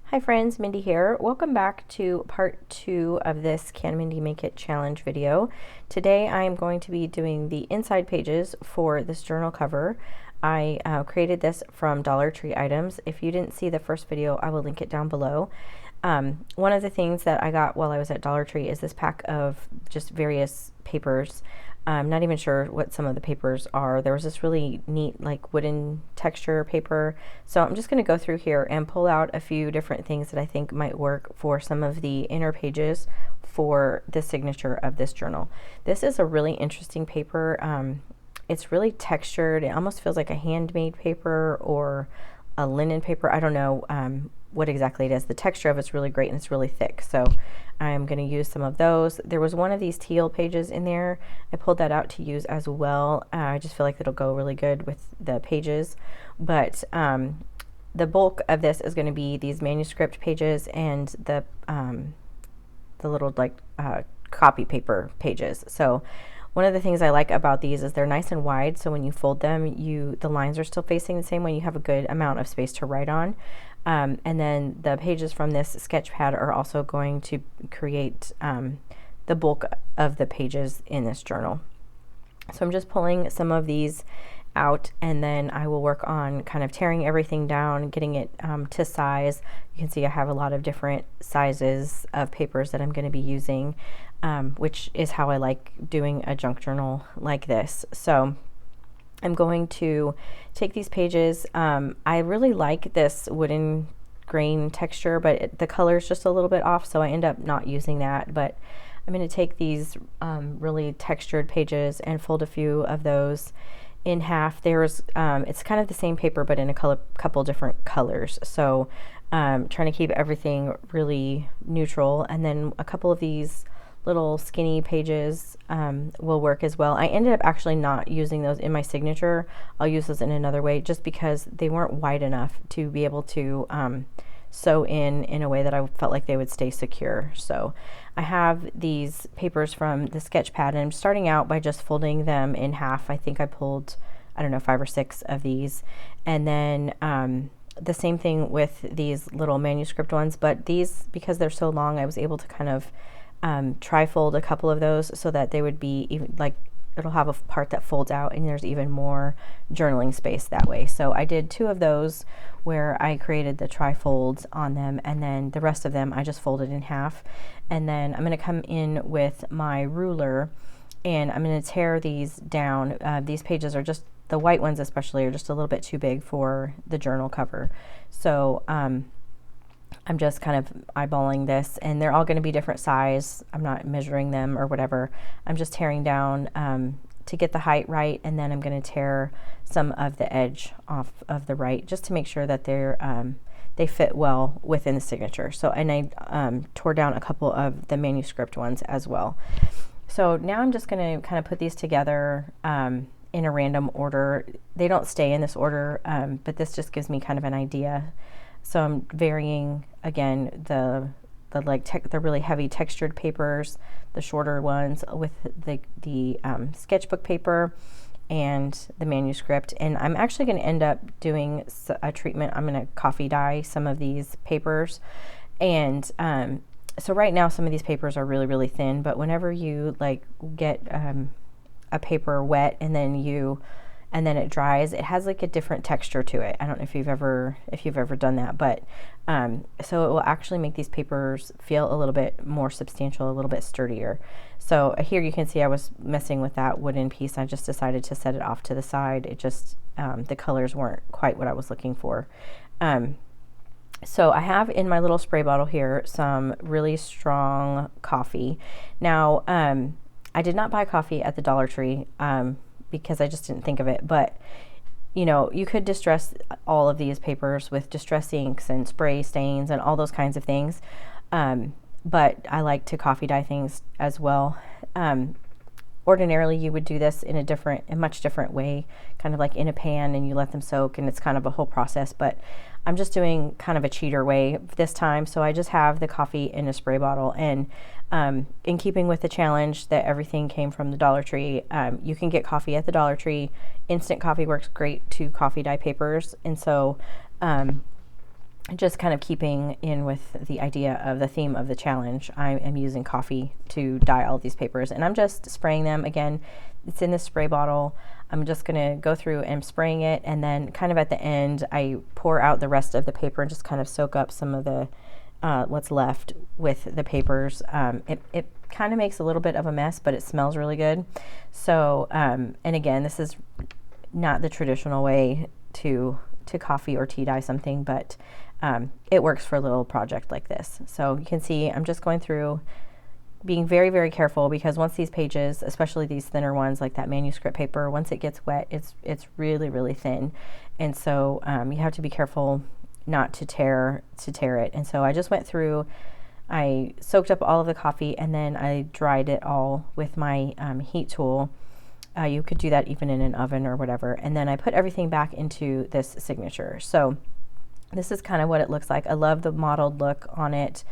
Hi friends, Mindy here. Welcome back to part 2 of this Can Mindy Make It challenge video. Today I am going to be doing the inside pages for this journal cover. I created this from Dollar Tree items. If you didn't see the first video, I will link it down below. One of the things that I got while I was at Dollar Tree is this pack of just various papers. I'm not even sure what some of the papers are. There was this really neat like wooden texture paper. So I'm just going to go through here and pull out a few different things that I think might work for some of the inner pages for the signature of this journal. This is a really interesting paper. It's really textured. It almost feels like a handmade paper or a linen paper. I don't know what exactly it is. The texture of it's really great and it's really thick. So I'm going to use some of those. There was one of these teal pages in there. I pulled that out to use as well. I just feel like it'll go really good with the pages. But the bulk of this is going to be these manuscript pages and the little like copy paper pages. So one of the things I like about these is they're nice and wide, so when you fold them, the lines are still facing the same way. You have a good amount of space to write on. And then the pages from this sketch pad are also going to create the bulk of the pages in this journal. So I'm just pulling some of these out, and then I will work on kind of tearing everything down, getting it to size. You can see I have a lot of different sizes of papers that I'm going to be using, which is how I like doing a junk journal like this. So I'm going to take these pages. I really like this wooden grain texture, but the color is just a little bit off, so I end up not using that. But I'm going to take these really textured pages and fold a few of those in half. It's kind of the same paper, but in a couple different colors. So trying to keep everything really neutral. And then a couple of these little skinny pages will work as well. I ended up actually not using those in my signature. I'll use those in another way just because they weren't wide enough to be able to sew in a way that I felt like they would stay secure. So I have these papers from the sketch pad, and I'm starting out by just folding them in half. I think I pulled, I don't know, 5 or 6 of these. And then the same thing with these little manuscript ones, but these, because they're so long, I was able to kind of tri-fold a couple of those so that they would be even like, it'll have a part that folds out and there's even more journaling space that way. So I did 2 of those where I created the tri-folds on them, and then the rest of them I just folded in half. And then I'm going to come in with my ruler and I'm going to tear these down. These pages are just, the white ones especially, are just a little bit too big for the journal cover. So I'm just kind of eyeballing this, and they're all going to be different size. I'm not measuring them or whatever. I'm just tearing down to get the height right, and then I'm going to tear some of the edge off of the right just to make sure that they fit well within the signature. So, and I tore down a couple of the manuscript ones as well. So now I'm just going to kind of put these together in a random order. They don't stay in this order, but this just gives me kind of an idea. So I'm varying again the really heavy textured papers, the shorter ones with the sketchbook paper and the manuscript. And I'm actually going to end up doing a treatment. I'm going to coffee dye some of these papers. And so right now some of these papers are really, really thin, but whenever you like get a paper wet and then it dries, it has like a different texture to it. I don't know if you've ever done that, but so it will actually make these papers feel a little bit more substantial, a little bit sturdier. So here you can see I was messing with that wooden piece. I just decided to set it off to the side. It just the colors weren't quite what I was looking for. So I have in my little spray bottle here some really strong coffee. Now I did not buy coffee at the Dollar Tree because I just didn't think of it, but you know, you could distress all of these papers with distress inks and spray stains and all those kinds of things, but I like to coffee dye things as well. Ordinarily you would do this in a much different way, kind of like in a pan, and you let them soak, and it's kind of a whole process, but I'm just doing kind of a cheater way this time. So I just have the coffee in a spray bottle, and in keeping with the challenge that everything came from the Dollar Tree, you can get coffee at the Dollar Tree. Instant coffee works great to coffee dye papers, and so just kind of keeping in with the idea of the theme of the challenge, I am using coffee to dye all these papers, and I'm just spraying them. Again, it's in this spray bottle. I'm just going to go through and spraying it, and then kind of at the end I pour out the rest of the paper and just kind of soak up some of the what's left with the papers. It kind of makes a little bit of a mess, but it smells really good. So and again, this is not the traditional way to coffee or tea dye something, but it works for a little project like this. So you can see I'm just going through, being very, very careful, because once these pages, especially these thinner ones like that manuscript paper, once it gets wet, it's really, really thin. And so you have to be careful not to tear it. And so I just went through, I soaked up all of the coffee, and then I dried it all with my heat tool. You could do that even in an oven or whatever. And then I put everything back into this signature. So this is kind of what it looks like. I love the mottled look on it.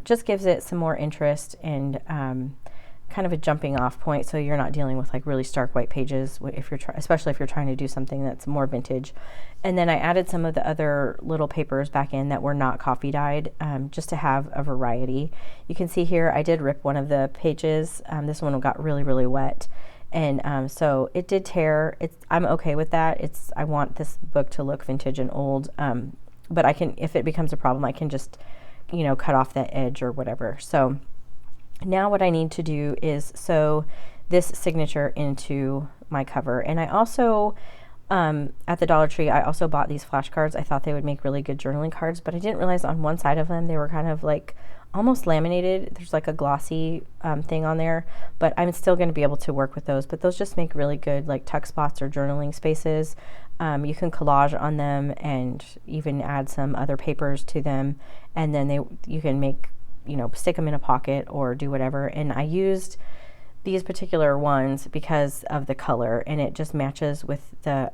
Just gives it some more interest and kind of a jumping off point, so you're not dealing with like really stark white pages if you're especially if you're trying to do something that's more vintage. And then I added some of the other little papers back in that were not coffee dyed, just to have a variety. You can see here I did rip one of the pages. This one got really, really wet, and so it did tear. I'm okay with that. I want this book to look vintage and old, but I can, if it becomes a problem, I can just, you know, cut off that edge or whatever. So now what I need to do is sew this signature into my cover. And I also, at the Dollar Tree, I also bought these flashcards. I thought they would make really good journaling cards, but I didn't realize on one side of them they were kind of like almost laminated. There's like a glossy thing on there, but I'm still going to be able to work with those. But those just make really good like tuck spots or journaling spaces. You can collage on them and even add some other papers to them, and then you can make, you know, stick them in a pocket or do whatever. And I used these particular ones because of the color, and it just matches with the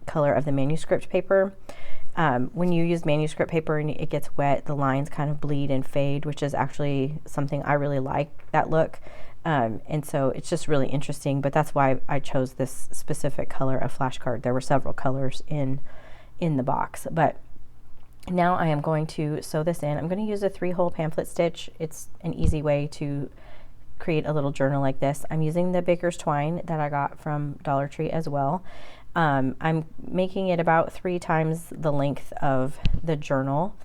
color of the manuscript paper. When you use manuscript paper and it gets wet, the lines kind of bleed and fade, which is actually something I really like, that look. And so it's just really interesting, but that's why I chose this specific color of flashcard. There were several colors in the box, but now I am going to sew this in. I'm going to use a 3-hole pamphlet stitch. It's an easy way to create a little journal like this. I'm using the baker's twine that I got from Dollar Tree as well. I'm making it about 3 times the length of the journal,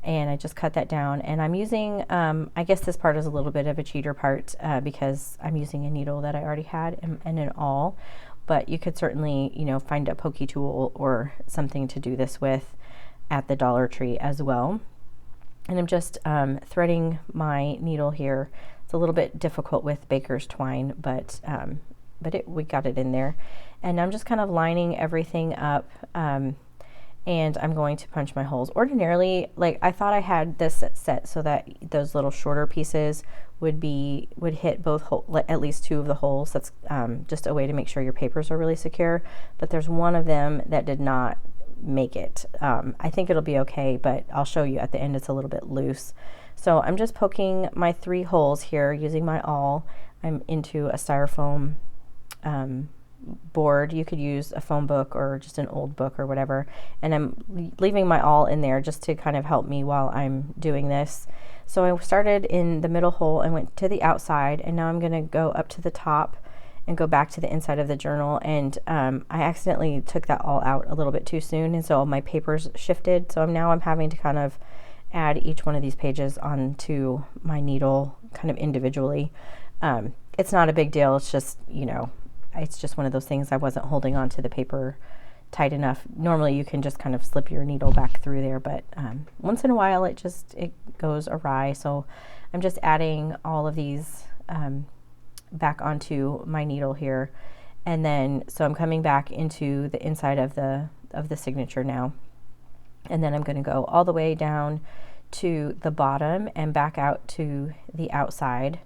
and I just cut that down. And I'm using, I guess this part is a little bit of a cheater part because I'm using a needle that I already had and an awl, but you could certainly, you know, find a pokey tool or something to do this with at the Dollar Tree as well. And I'm just threading my needle here. It's a little bit difficult with baker's twine, but we got it in there. And I'm just kind of lining everything up, and I'm going to punch my holes. Ordinarily, like, I thought I had this set so that those little shorter pieces would hit both at least 2 of the holes. That's just a way to make sure your papers are really secure. But there's one of them that did not make it. I think it'll be okay, but I'll show you at the end. It's a little bit loose. So I'm just poking my 3 holes here using my awl. I'm into a styrofoam board. You could use a phone book or just an old book or whatever, and I'm leaving my awl in there just to kind of help me while I'm doing this. So I started in the middle hole and went to the outside, and now I'm going to go up to the top and go back to the inside of the journal. And I accidentally took that all out a little bit too soon, and so my papers shifted. So now I'm having to kind of add each one of these pages onto my needle kind of individually. It's not a big deal. It's just, you know, it's just one of those things. I wasn't holding on to the paper tight enough. Normally you can just kind of slip your needle back through there, but once in a while it goes awry. So I'm just adding all of these back onto my needle here, and then so I'm coming back into the inside of the signature now, and then I'm going to go all the way down to the bottom and back out to the outside,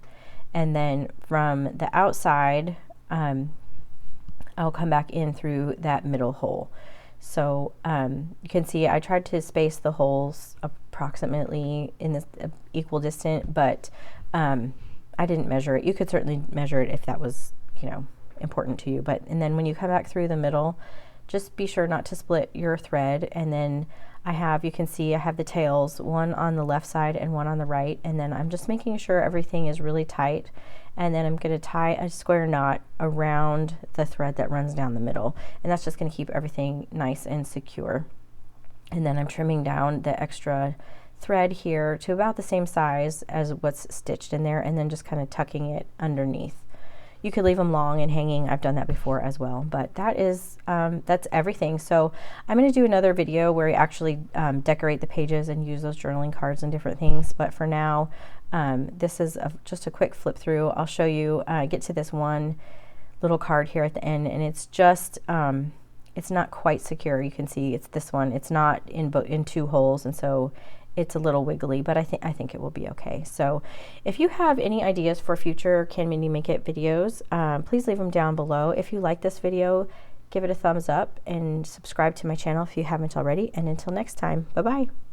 and then from the outside I'll come back in through that middle hole. So you can see I tried to space the holes approximately in this equal distant, but I didn't measure it. You could certainly measure it if that was, you know, important to you. And then when you come back through the middle, just be sure not to split your thread. And then you can see I have the tails, one on the left side and one on the right, and then I'm just making sure everything is really tight, and then I'm going to tie a square knot around the thread that runs down the middle, and that's just going to keep everything nice and secure. And then I'm trimming down the extra thread here to about the same size as what's stitched in there, and then just kind of tucking it underneath. You could leave them long and hanging. I've done that before as well, but that is that's everything. So I'm going to do another video where I actually decorate the pages and use those journaling cards and different things. But for now, this is just a quick flip through. I'll show you, get to this one little card here at the end, and it's just, it's not quite secure. You can see it's this one. It's not in two holes, and so it's a little wiggly, but I think it will be okay. So if you have any ideas for future Can Mindy Make It videos, please leave them down below. If you like this video, give it a thumbs up and subscribe to my channel if you haven't already. And until next time, bye-bye.